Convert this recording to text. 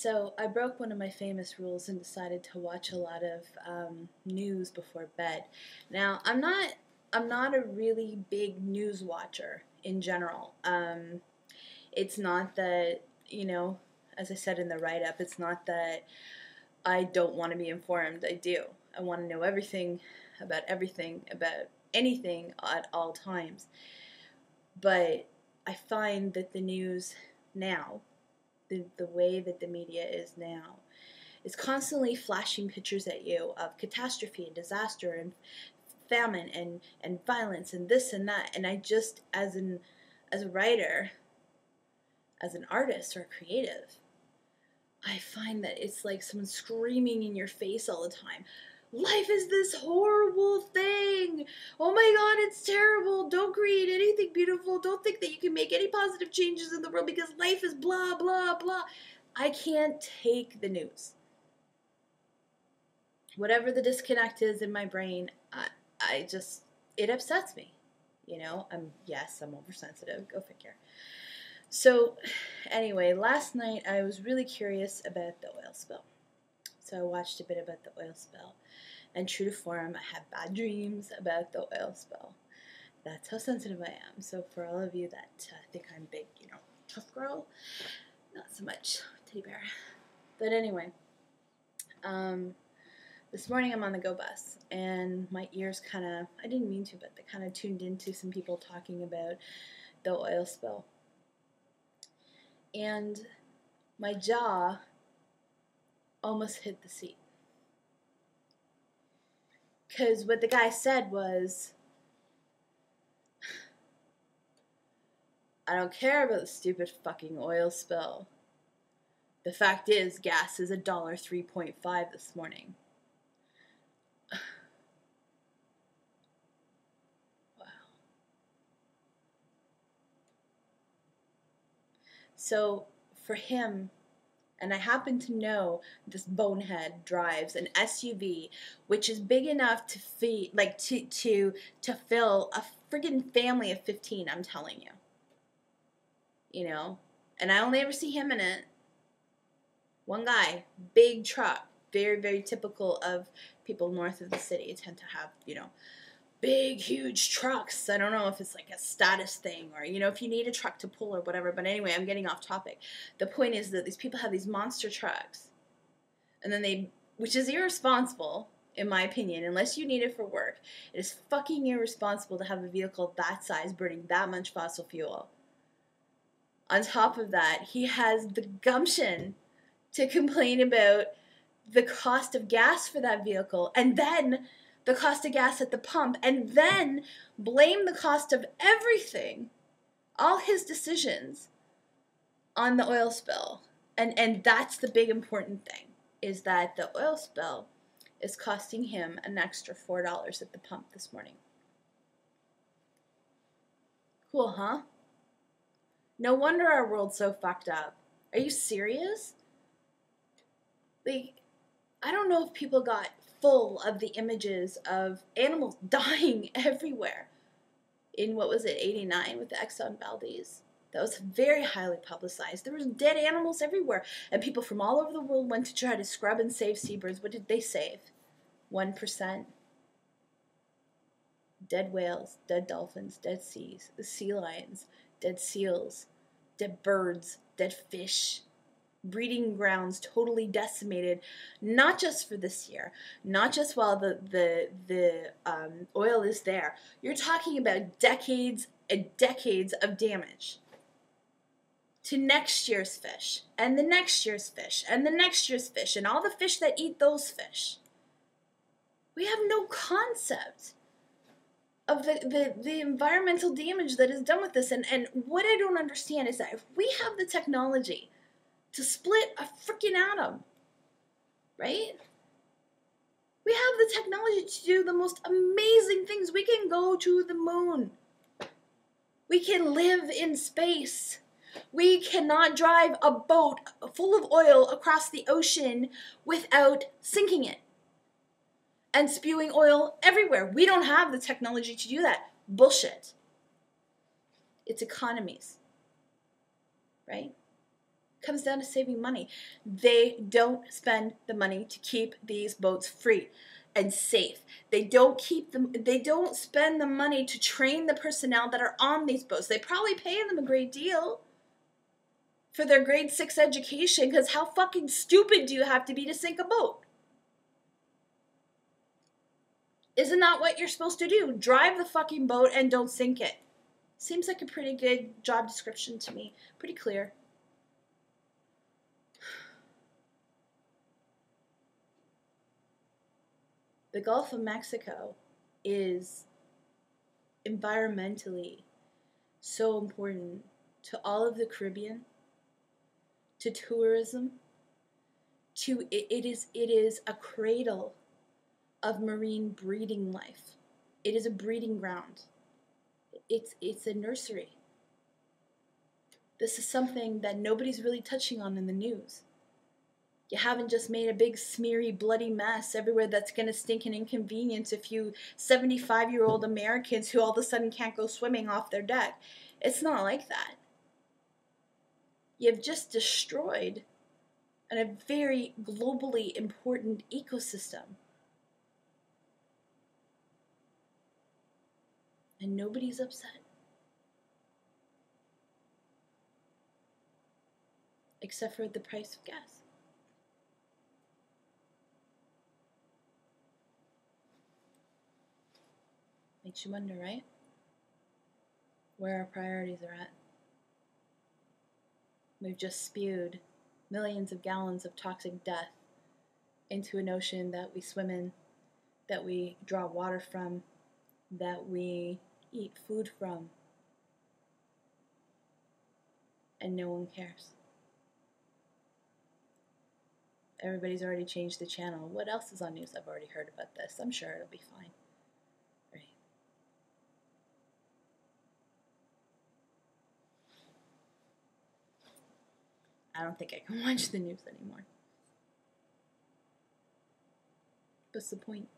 So I broke one of my famous rules and decided to watch a lot of news before bed. Now I'm not a really big news watcher in general. It's not that, as I said in the write-up, it's not that I don't want to be informed. I do. I want to know everything about anything at all times. But I find that the news now, the way that the media is now, is constantly flashing pictures at you of catastrophe and disaster and famine and violence and this and that. And I just, as a writer, as an artist or a creative, I find that it's like someone screaming in your face all the time. Life is this horrible thing. Oh my God, it's terrible. Don't create anything beautiful. Don't think that you can make any positive changes in the world because life is blah, blah, blah. I can't take the news. Whatever the disconnect is in my brain, it upsets me. I'm oversensitive. Go figure. So anyway, last night I was really curious about the oil spill. So I watched a bit about the oil spill. And true to form, I have bad dreams about the oil spill. That's how sensitive I am. So for all of you that think I'm big, tough girl, not so much teddy bear. But anyway, this morning I'm on the Go bus, and my ears I didn't mean to, but they kind of tuned into some people talking about the oil spill. And my jaw almost hit the seat. Because what the guy said was, I don't care about the stupid fucking oil spill. The fact is, gas is $3.5 this morning. Wow. So for him, and I happen to know this bonehead drives an SUV, which is big enough to feed, to fill a friggin' family of 15. I'm telling you. And I only ever see him in it. One guy, big truck, very, very typical of people north of the city. Tend to have, big, huge trucks. I don't know if it's like a status thing or, if you need a truck to pull or whatever. But anyway, I'm getting off topic. The point is that these people have these monster trucks. And then which is irresponsible, in my opinion, unless you need it for work. It is fucking irresponsible to have a vehicle that size burning that much fossil fuel. On top of that, he has the gumption to complain about the cost of gas for that vehicle, and then the cost of gas at the pump, and then blame the cost of everything, all his decisions, on the oil spill. And that's the big important thing, is that the oil spill is costing him an extra $4 at the pump this morning. Cool, huh? No wonder our world's so fucked up. Are you serious? I don't know if people got full of the images of animals dying everywhere in, what was it, 89 with the Exxon Valdez. That was very highly publicized. There was dead animals everywhere, and people from all over the world went to try to scrub and save seabirds. What did they save? 1%. Dead whales, dead dolphins, dead sea lions, dead seals, dead birds, dead fish. Breeding grounds totally decimated, not just for this year, not just while the oil is there. You're talking about decades and decades of damage to next year's fish, and the next year's fish, and the next year's fish, and all the fish that eat those fish. We have no concept of the environmental damage that is done with this. And what I don't understand is that if we have the technology to split a freaking atom, right? We have the technology to do the most amazing things. We can go to the moon. We can live in space. We cannot drive a boat full of oil across the ocean without sinking it and spewing oil everywhere. We don't have the technology to do that. Bullshit. It's economies, right? comes down to saving money. They don't spend the money to keep these boats free and safe. They don't spend the money to train the personnel that are on these boats. They probably pay them a great deal for their grade 6 education, because how fucking stupid do you have to be to sink a boat? Isn't that what you're supposed to do? Drive the fucking boat and don't sink it. Seems like a pretty good job description to me. Pretty clear. The Gulf of Mexico is environmentally so important to all of the Caribbean, to tourism, it is a cradle of marine breeding life. It is a breeding ground. It's a nursery. This is something that nobody's really touching on in the news. You haven't just made a big smeary bloody mess everywhere that's going to stink and inconvenience a few 75-year-old Americans who all of a sudden can't go swimming off their deck. It's not like that. You've just destroyed a very globally important ecosystem. And nobody's upset. Except for the price of gas. Makes you wonder, right? Where our priorities are at. We've just spewed millions of gallons of toxic death into an ocean that we swim in, that we draw water from, that we eat food from, and no one cares. Everybody's already changed the channel. What else is on news? I've already heard about this. I'm sure it'll be fine. Right. I don't think I can watch the news anymore. What's the point?